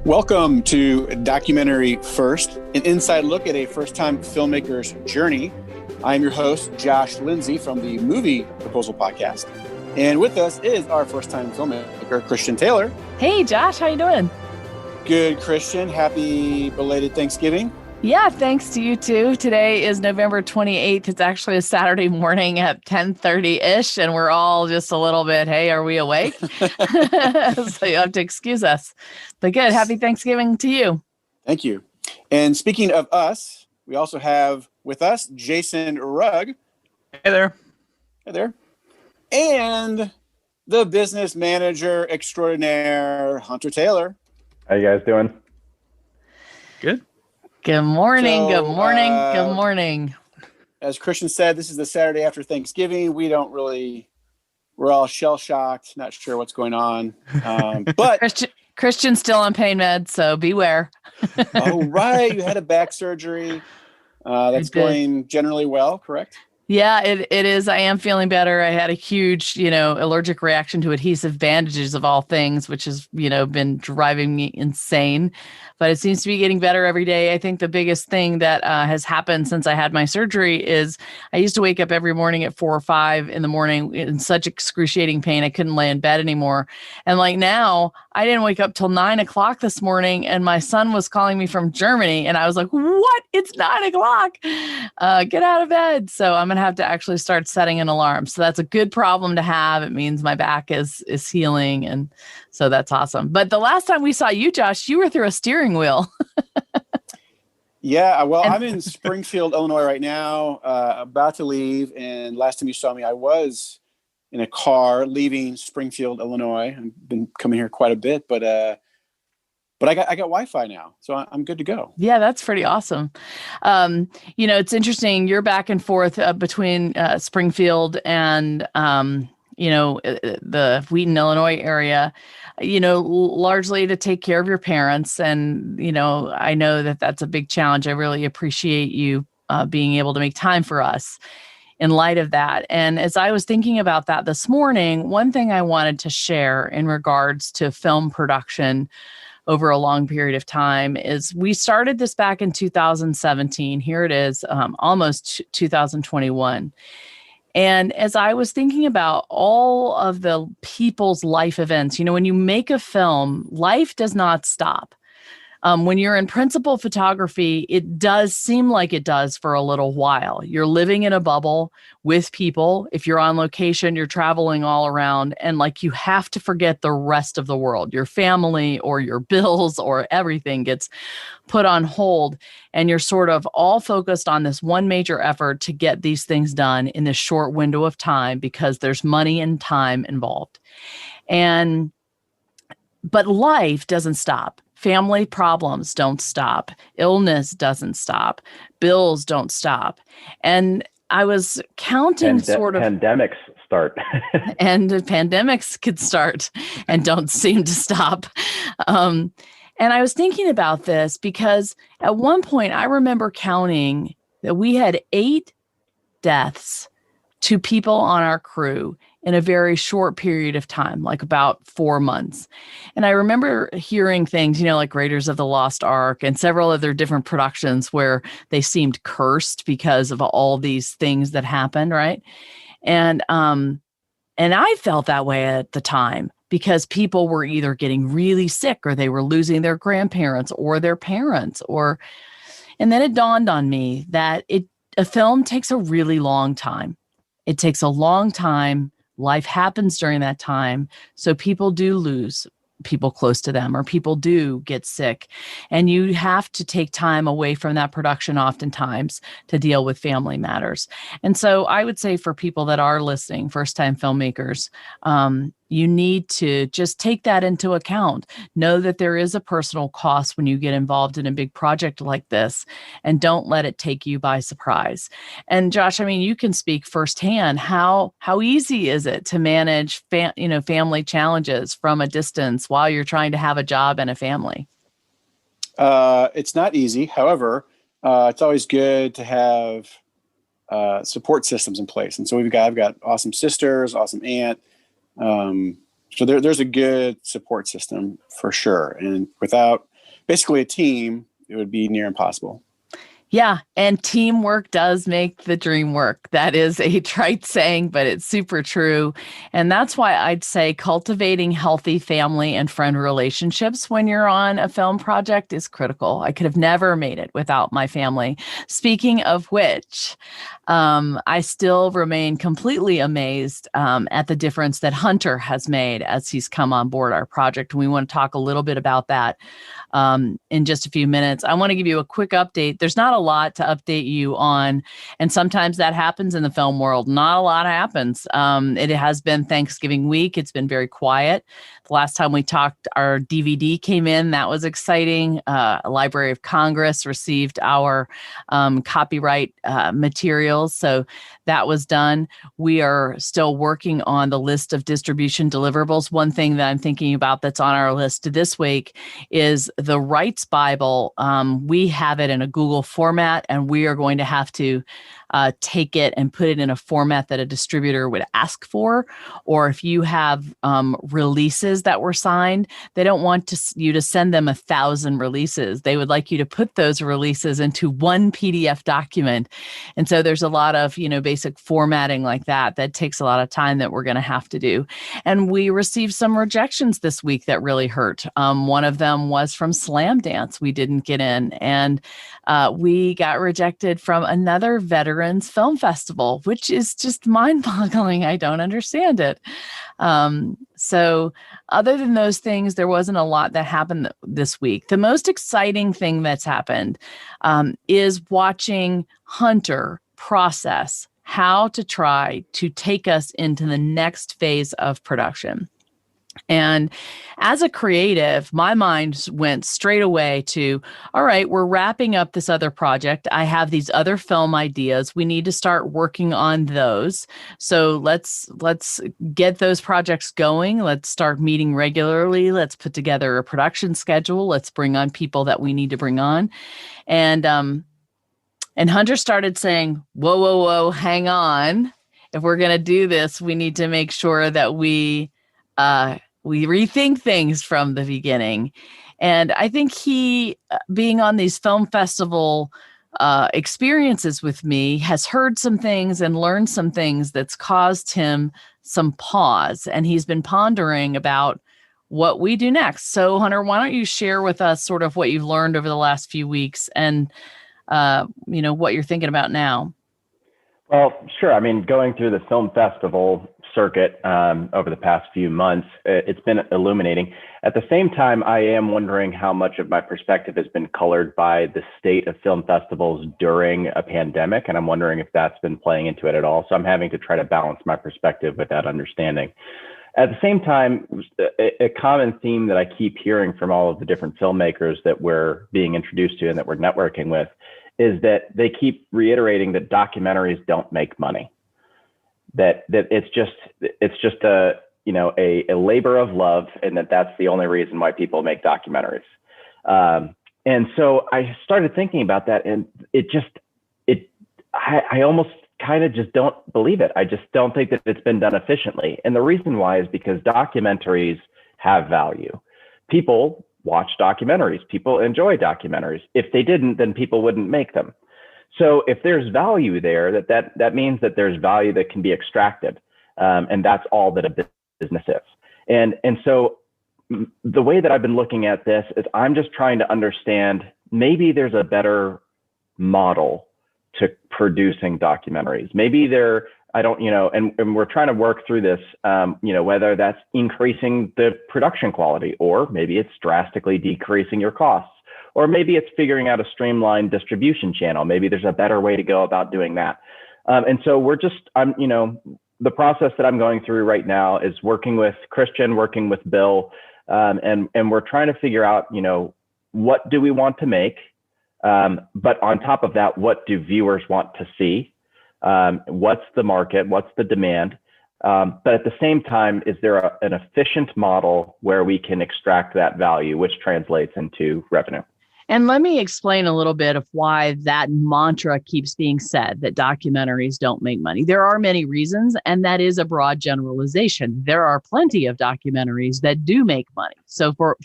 Welcome to Documentary First, an inside look at a first-time filmmaker's journey. I'm your host, Josh Lindsay from the Movie Proposal Podcast. And with us is our first-time filmmaker, Christian Taylor. Hey, Josh, how you doing? Good, Christian. Happy belated Thanksgiving. Yeah, thanks to you too. Today is November 28th. It's actually a Saturday morning at 10:30-ish, and we're all just a little bit, hey, are we awake? So you have to excuse us. But good. Happy Thanksgiving to you. Thank you. And speaking of us, we also have with us Jason Rugg. Hey there. Hey there. And the business manager extraordinaire, Hunter Taylor. How you guys doing? Good. Good morning. Good morning. As Christian said, this is the Saturday after Thanksgiving. We're all shell-shocked, not sure what's going on. But Christian's still on pain meds, so beware. Oh, right. You had a back surgery. That's going generally well, correct? Yeah, it is. I am feeling better. I had a huge, allergic reaction to adhesive bandages of all things, which has, been driving me insane. But it seems to be getting better every day. I think the biggest thing that has happened since I had my surgery is I used to wake up every morning at 4 or 5 in the morning in such excruciating pain. I couldn't lay in bed anymore. And like now, I didn't wake up till 9 o'clock this morning, and my son was calling me from Germany. And I was like, what? It's 9 o'clock. Get out of bed. So I'm going to have to actually start setting an alarm. So that's a good problem to have. It means my back is healing. And so that's awesome. But the last time we saw you, Josh, you were through a steering wheel. Yeah, well, I'm in Springfield, Illinois right now, about to leave. And last time you saw me, I was in a car leaving Springfield, Illinois. I've been coming here quite a bit, but I got Wi-Fi now, so I'm good to go. Yeah, that's pretty awesome. It's interesting. You're back and forth between Springfield and the Wheaton, Illinois area, largely to take care of your parents. And, I know that that's a big challenge. I really appreciate you being able to make time for us in light of that. And as I was thinking about that this morning, one thing I wanted to share in regards to film production over a long period of time is we started this back in 2017. Here it is, almost 2021. And as I was thinking about all of the people's life events, when you make a film, life does not stop. When you're in principal photography, it does seem like it does for a little while. You're living in a bubble with people. If you're on location, you're traveling all around, and you have to forget the rest of the world. Your family or your bills or everything gets put on hold, and you're sort of all focused on this one major effort to get these things done in this short window of time because there's money and time involved. But life doesn't stop. Family problems don't stop. Illness doesn't stop. Bills don't stop. And I was counting pandemics start. And pandemics could start and don't seem to stop. And I was thinking about this because at one point I remember counting that we had 8 deaths to people on our crew in a very short period of time, like about 4 months. And I remember hearing things, like Raiders of the Lost Ark and several other different productions where they seemed cursed because of all these things that happened, right? And I felt that way at the time because people were either getting really sick or they were losing their grandparents or their parents, and then it dawned on me that a film takes a really long time. It takes a long time. Life happens during that time. So people do lose people close to them, or people do get sick. And you have to take time away from that production oftentimes to deal with family matters. And so I would say for people that are listening, first-time filmmakers, you need to just take that into account. Know that there is a personal cost when you get involved in a big project like this, and don't let it take you by surprise. And Josh, you can speak firsthand. How easy is it to manage family challenges from a distance while you're trying to have a job and a family? It's not easy. However, it's always good to have support systems in place. And so I've got awesome sisters, awesome aunt. So there's a good support system for sure. And without basically a team, it would be near impossible. Yeah, and teamwork does make the dream work. That is a trite saying, but it's super true. And that's why I'd say cultivating healthy family and friend relationships when you're on a film project is critical. I could have never made it without my family. Speaking of which, I still remain completely amazed at the difference that Hunter has made as he's come on board our project. And we want to talk a little bit about that in just a few minutes. I want to give you a quick update. There's not a lot to update you on, and sometimes that happens in the film world. Not a lot happens. It has been Thanksgiving week. It's been very quiet. The last time we talked, our DVD came in. That was exciting. Library of Congress received our copyright materials, so that was done. We are still working on the list of distribution deliverables. One thing that I'm thinking about that's on our list this week is the rights Bible. We have it in a Google format, and we are going to have to take it and put it in a format that a distributor would ask for. Or if you have releases that were signed, they don't want you to send them 1,000 releases. They would like you to put those releases into one PDF document. And so there's a lot of, basic formatting like that takes a lot of time that we're going to have to do. And we received some rejections this week that really hurt. One of them was from Slam Dance. We didn't get in. And we got rejected from another veterans film festival, which is just mind-boggling. I don't understand it. So other than those things, there wasn't a lot that happened this week. The most exciting thing that's happened is watching Hunter process how to try to take us into the next phase of production. And as a creative, my mind went straight away to, all right, we're wrapping up this other project. I have these other film ideas. We need to start working on those. So let's get those projects going. Let's start meeting regularly. Let's put together a production schedule. Let's bring on people that we need to bring on. And Hunter started saying, whoa, hang on. If we're going to do this, we need to make sure that we rethink things from the beginning. And I think he, being on these film festival experiences with me, has heard some things and learned some things that's caused him some pause. And he's been pondering about what we do next. So, Hunter, why don't you share with us sort of what you've learned over the last few weeks and, what you're thinking about now? Well, sure. I mean, going through the film festival circuit over the past few months, it's been illuminating. At the same time, I am wondering how much of my perspective has been colored by the state of film festivals during a pandemic, and I'm wondering if that's been playing into it at all. So I'm having to try to balance my perspective with that understanding. At the same time, a common theme that I keep hearing from all of the different filmmakers that we're being introduced to and that we're networking with is that they keep reiterating that documentaries don't make money. That it's just a labor of love, and that's the only reason why people make documentaries. And so I started thinking about that, and I almost kind of just don't believe it. I just don't think that it's been done efficiently. And the reason why is because documentaries have value. People watch documentaries. People enjoy documentaries. If they didn't, then people wouldn't make them. So if there's value there, that means that there's value that can be extracted. And that's all that a business is. And so the way that I've been looking at this is I'm just trying to understand, maybe there's a better model to producing documentaries. Maybe and we're trying to work through this, whether that's increasing the production quality, or maybe it's drastically decreasing your costs, or maybe it's figuring out a streamlined distribution channel. Maybe there's a better way to go about doing that. And so the process that I'm going through right now is working with Christian, working with Bill, and we're trying to figure out, what do we want to make? But on top of that, what do viewers want to see? What's the market? What's the demand? But at the same time, is there an efficient model where we can extract that value, which translates into revenue? And let me explain a little bit of why that mantra keeps being said, that documentaries don't make money. There are many reasons, and that is a broad generalization. There are plenty of documentaries that do make money. So for,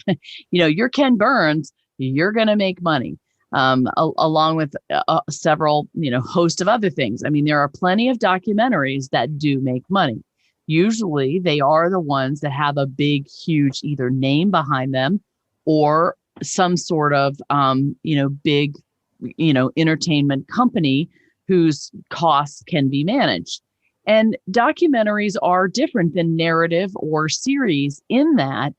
your Ken Burns you're going to make money. Along with several, host of other things. I mean, there are plenty of documentaries that do make money. Usually they are the ones that have a big, huge either name behind them or some sort of, big, entertainment company whose costs can be managed. And documentaries are different than narrative or series in that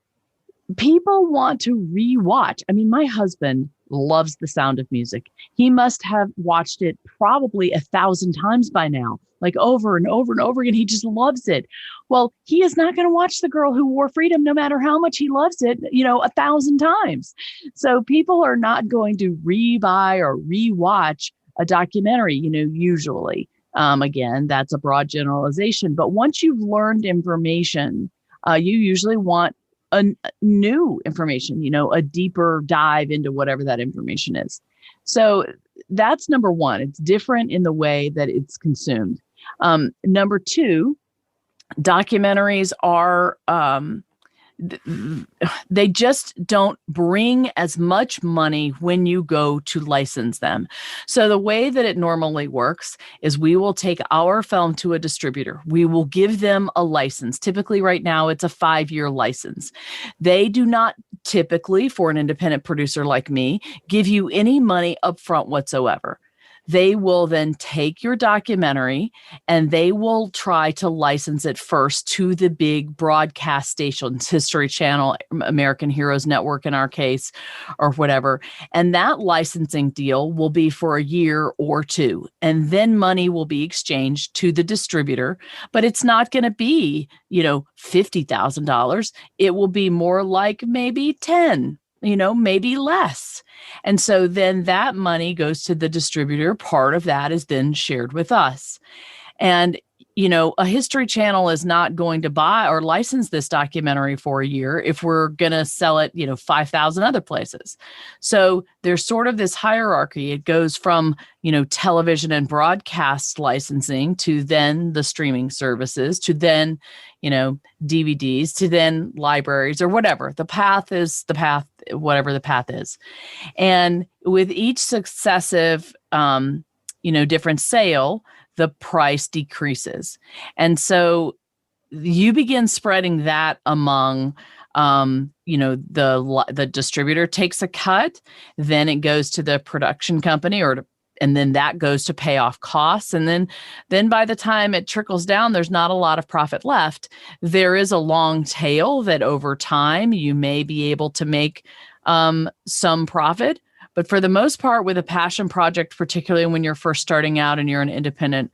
people want to rewatch. I mean, my husband loves The Sound of Music. He must have watched it probably 1,000 times by now, like over and over and over again. He just loves it. Well, he is not going to watch The Girl Who Wore Freedom, no matter how much he loves it, 1,000 times. So people are not going to rebuy or rewatch a documentary, usually. Again, that's a broad generalization. But once you've learned information, you usually want a new information, a deeper dive into whatever that information is. So that's number one. It's different in the way that it's consumed. Number two, documentaries are, they just don't bring as much money when you go to license them. So the way that it normally works is we will take our film to a distributor. We will give them a license. Typically right now it's a 5-year license. They do not typically, for an independent producer like me, give you any money upfront whatsoever. They will then take your documentary and they will try to license it first to the big broadcast stations, History Channel, American Heroes Network in our case, or whatever. And that licensing deal will be for a year or two. And then money will be exchanged to the distributor, but it's not going to be, $50,000. It will be more like maybe 10. Maybe less. And so then that money goes to the distributor. Part of that is then shared with us. And, a History Channel is not going to buy or license this documentary for a year if we're going to sell it, 5,000 other places. So there's sort of this hierarchy. It goes from, television and broadcast licensing to then the streaming services to then, DVDs to then libraries or whatever. The path is the path, whatever the path is. And with each successive, different sale, the price decreases. And so you begin spreading that among, the distributor takes a cut, then it goes to the production company and then that goes to pay off costs. And then by the time it trickles down, there's not a lot of profit left. There is a long tail that over time you may be able to make some profit. But for the most part, with a passion project, particularly when you're first starting out and you're an independent,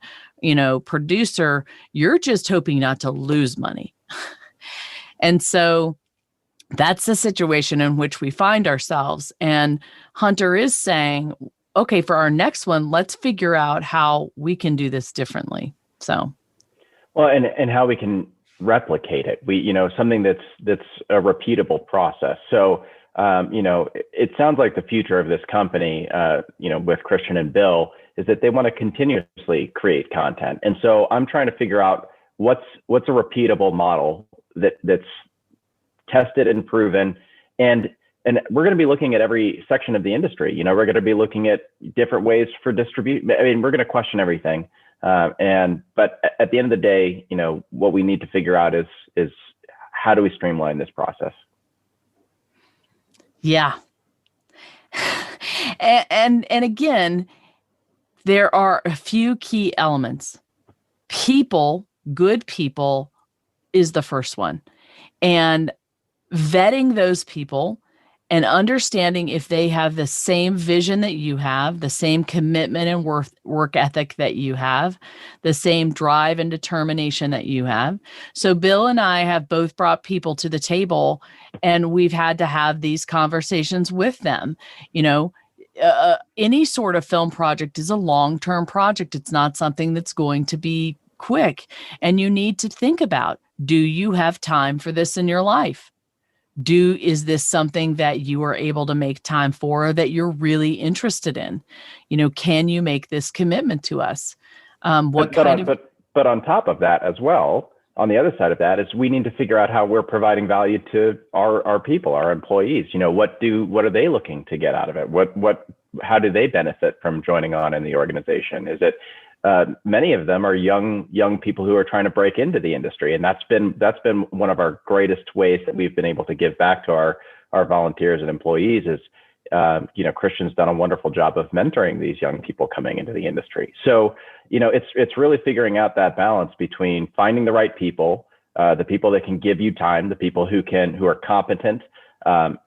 producer, you're just hoping not to lose money. And so that's the situation in which we find ourselves. And Hunter is saying, okay, for our next one, let's figure out how we can do this differently. So, well, and how we can replicate it. Something that's a repeatable process. So, it sounds like the future of this company, with Christian and Bill, is that they want to continuously create content. And so I'm trying to figure out what's a repeatable model that's tested and proven. And we're going to be looking at every section of the industry. We're going to be looking at different ways for distribution. I mean, we're going to question everything. But at the end of the day, what we need to figure out is how do we streamline this process? Yeah. And again, there are a few key elements. People, good people, is the first one. And vetting those people and understanding if they have the same vision that you have, the same commitment and work ethic that you have, the same drive and determination that you have. So Bill and I have both brought people to the table and we've had to have these conversations with them. Any sort of film project is a long-term project. It's not something that's going to be quick. And you need to think about, do you have time for this in your life? Is this something that you are able to make time for or that you're really interested in? Can you make this commitment to us? But on top of that as well, on the other side of that is we need to figure out how we're providing value to our people, our employees. What are they looking to get out of it? How do they benefit from joining on in the organization? Is it many of them are young people who are trying to break into the industry, and that's been one of our greatest ways that we've been able to give back to our volunteers and employees. Is Christian's done a wonderful job of mentoring these young people coming into the industry. So it's really figuring out that balance between finding the right people, the people that can give you time, the people who are competent,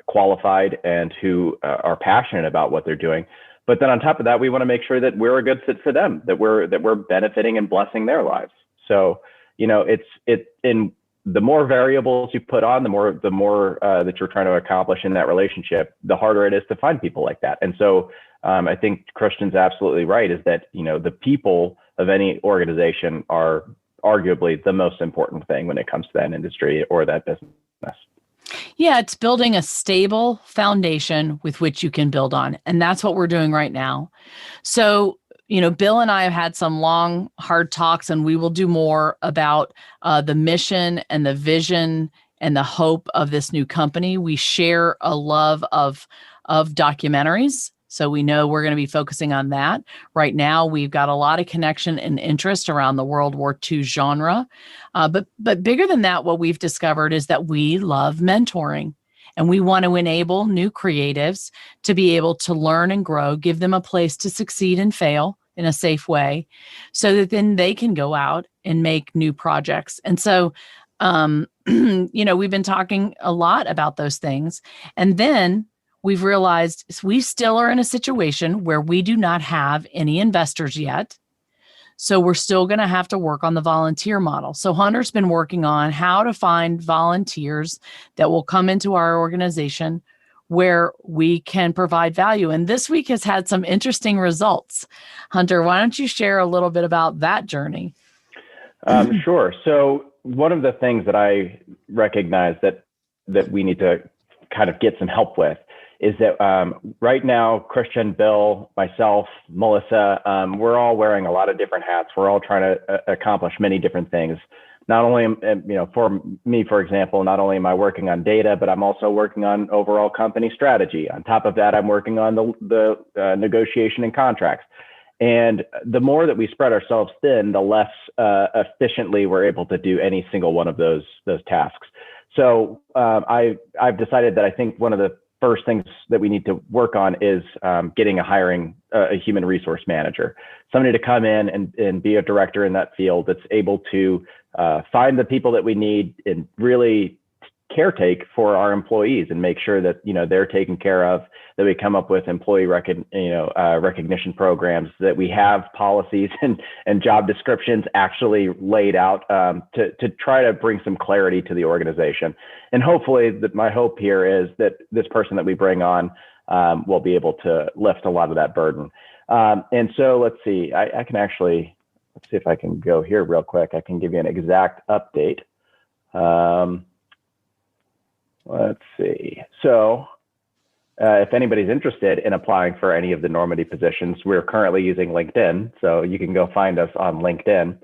qualified, and who are passionate about what they're doing. But then on top of that, we want to make sure that we're a good fit for them, that we're benefiting and blessing their lives. So, it's in the more variables you put on, the more that you're trying to accomplish in that relationship, the harder it is to find people like that. And so I think Christian's absolutely right, is that, the people of any organization are arguably the most important thing when it comes to that industry or that business. Yeah, it's building a stable foundation with which you can build on. And that's what we're doing right now. So, Bill and I have had some long, hard talks, and we will do more about the mission and the vision and the hope of this new company. We share a love of documentaries. So we know we're going to be focusing on that. Right now, we've got a lot of connection and interest around the World War II genre. But bigger than that, what we've discovered is that we love mentoring. And we want to enable new creatives to be able to learn and grow, give them a place to succeed and fail in a safe way, so that then they can go out and make new projects. And so, we've been talking a lot about those things. And then we've realized we still are in a situation where we do not have any investors yet. So we're still going to have to work on the volunteer model. So Hunter's been working on how to find volunteers that will come into our organization where we can provide value. And this week has had some interesting results. Hunter, why don't you share a little bit about that journey? Sure. So one of the things that I recognize that we need to kind of get some help with is that right now, Christian, Bill, myself, Melissa, we're all wearing a lot of different hats. We're all trying to accomplish many different things. Not only, for me, for example, not only am I working on data, but I'm also working on overall company strategy. On top of that, I'm working on the negotiation and contracts. And the more that we spread ourselves thin, the less efficiently we're able to do any single one of those tasks. So I've decided that I think one of the first things that we need to work on is getting a human resource manager, somebody to come in and be a director in that field that's able to find the people that we need and really caretake for our employees and make sure that they're taken care of, that we come up with employee recognition programs, that we have policies and job descriptions actually laid out to try to bring some clarity to the organization. And hopefully my hope here is that this person that we bring on will be able to lift a lot of that burden. And so let's see, let's see if I can go here real quick. I can give you an exact update. Let's see. So if anybody's interested in applying for any of the Normandy positions, we're currently using LinkedIn. So you can go find us on LinkedIn.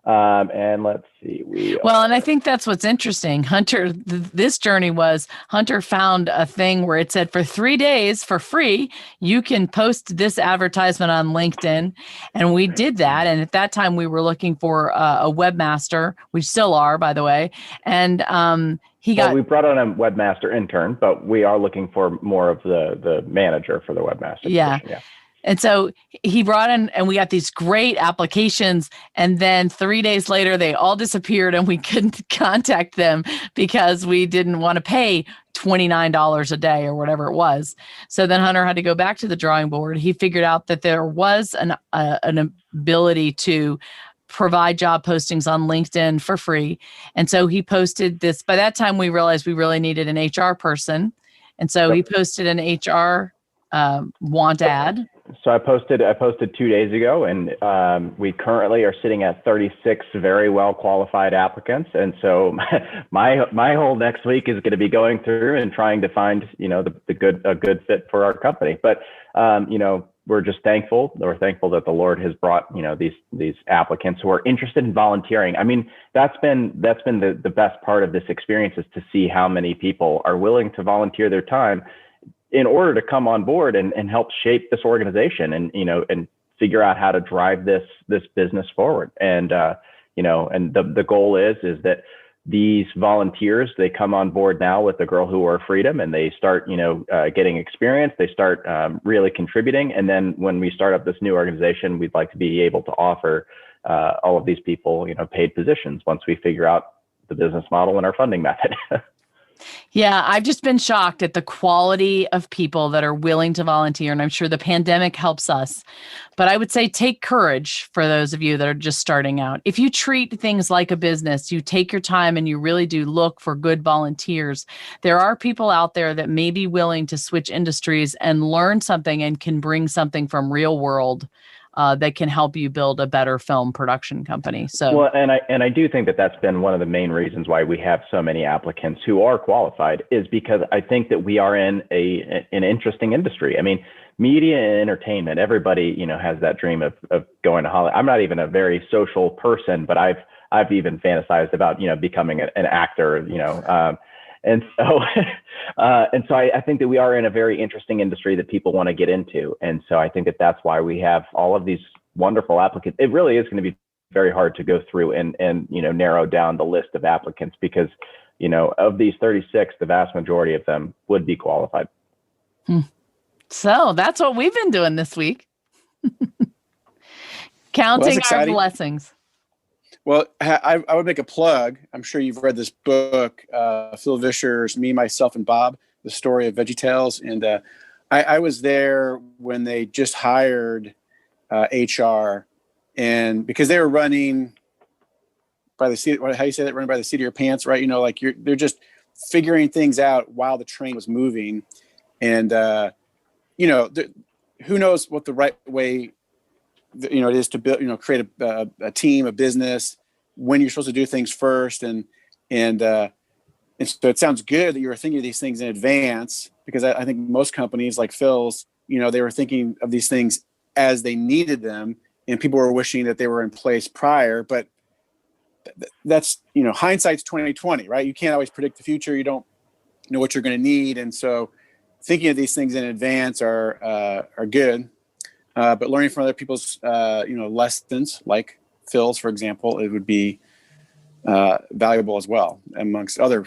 And let's see. And I think that's what's interesting. Hunter, this journey was Hunter found a thing where it said for 3 days for free, you can post this advertisement on LinkedIn. And we did that. And at that time we were looking for a webmaster. We still are, by the way. And we brought on a webmaster intern, but we are looking for more of the manager for the webmaster position. Yeah. And so he brought in, and we got these great applications. And then 3 days later, they all disappeared and we couldn't contact them because we didn't want to pay $29 a day or whatever it was. So then Hunter had to go back to the drawing board. He figured out that there was an ability to provide job postings on LinkedIn for free. And so he posted this. By that time, we realized we really needed an HR person. And so he posted an HR want ad. So I posted 2 days ago, and we currently are sitting at 36 very well qualified applicants. And so my whole next week is going to be going through and trying to find, a good fit for our company. But, we're just thankful. We're thankful that the Lord has brought, these applicants who are interested in volunteering. I mean, that's been the best part of this experience, is to see how many people are willing to volunteer their time in order to come on board and help shape this organization and figure out how to drive this business forward. And the goal is that these volunteers, they come on board now with the Girl Who Wore Freedom, and they start, getting experience. They start really contributing. And then when we start up this new organization, we'd like to be able to offer all of these people, paid positions once we figure out the business model and our funding method. Yeah, I've just been shocked at the quality of people that are willing to volunteer. And I'm sure the pandemic helps us. But I would say take courage for those of you that are just starting out. If you treat things like a business, you take your time and you really do look for good volunteers, there are people out there that may be willing to switch industries and learn something and can bring something from real world that can help you build a better film production company. So, well, and I do think that that's been one of the main reasons why we have so many applicants who are qualified, is because I think that we are in an interesting industry. I mean, media and entertainment, everybody, has that dream of going to Hollywood. I'm not even a very social person, but I've even fantasized about, becoming an actor, And so, I think that we are in a very interesting industry that people want to get into. And so I think that that's why we have all of these wonderful applicants. It really is going to be very hard to go through and narrow down the list of applicants, because, of these 36, the vast majority of them would be qualified. So that's what we've been doing this week. Counting our blessings. Well, I would make a plug. I'm sure you've read this book, Phil Vischer's Me, Myself, and Bob, The Story of VeggieTales. And I was there when they just hired HR, and because they were running by the seat, how you say that, running by the seat of your pants, right? They're just figuring things out while the train was moving. And, who knows what the right way it is to build, create a team, a business, when you're supposed to do things first. And so it sounds good that you were thinking of these things in advance, because I think most companies like Phil's, they were thinking of these things as they needed them, and people were wishing that they were in place prior. But that's, hindsight's 20/20, right? You can't always predict the future. You don't know what you're going to need. And so thinking of these things in advance are good. But learning from other people's, lessons, like Phil's, for example, it would be valuable as well, amongst other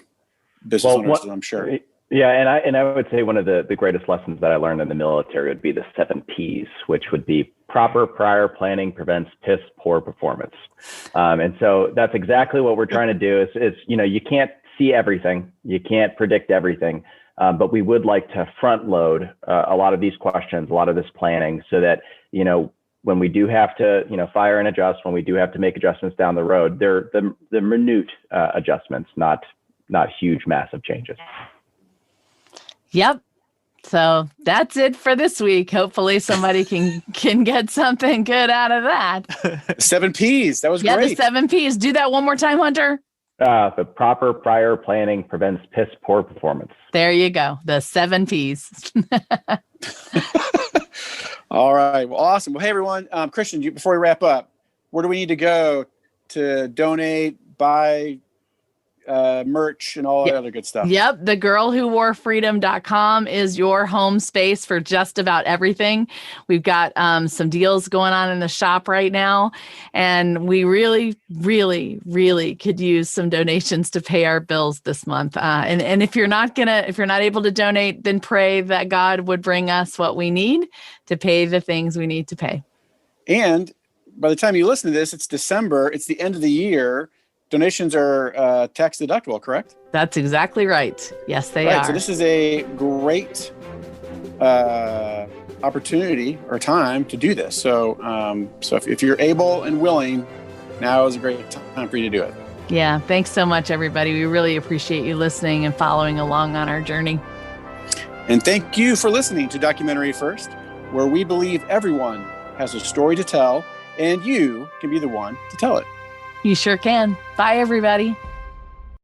business owners, I'm sure. Yeah, and I would say one of the greatest lessons that I learned in the military would be the 7 Ps, which would be proper prior planning prevents piss poor performance. And so that's exactly what we're trying to do. Is you can't see everything, you can't predict everything. But we would like to front load a lot of these questions, a lot of this planning, so that, when we do have to, fire and adjust, when we do have to make adjustments down the road, they're the minute adjustments, not huge, massive changes. Yep. So that's it for this week. Hopefully somebody can get something good out of that. 7 Ps. That was great. Yeah, the 7 Ps. Do that one more time, Hunter. The proper prior planning prevents piss poor performance. There you go. The 7 Ps. All right. Well, awesome. Well, hey, everyone. Christian, before we wrap up, where do we need to go to donate, buy merch, and all that other good stuff? Yep. thegirlwhoworefreedom.com is your home space for just about everything. We've got some deals going on in the shop right now, and we really, really, really could use some donations to pay our bills this month. And if you're not able to donate, then pray that God would bring us what we need to pay the things we need to pay. And by the time you listen to this, it's December. It's the end of the year. Donations are tax deductible, correct? That's exactly right. Yes, they are. So this is a great opportunity or time to do this. So if you're able and willing, now is a great time for you to do it. Yeah. Thanks so much, everybody. We really appreciate you listening and following along on our journey. And thank you for listening to Documentary First, where we believe everyone has a story to tell, and you can be the one to tell it. You sure can. Bye, everybody.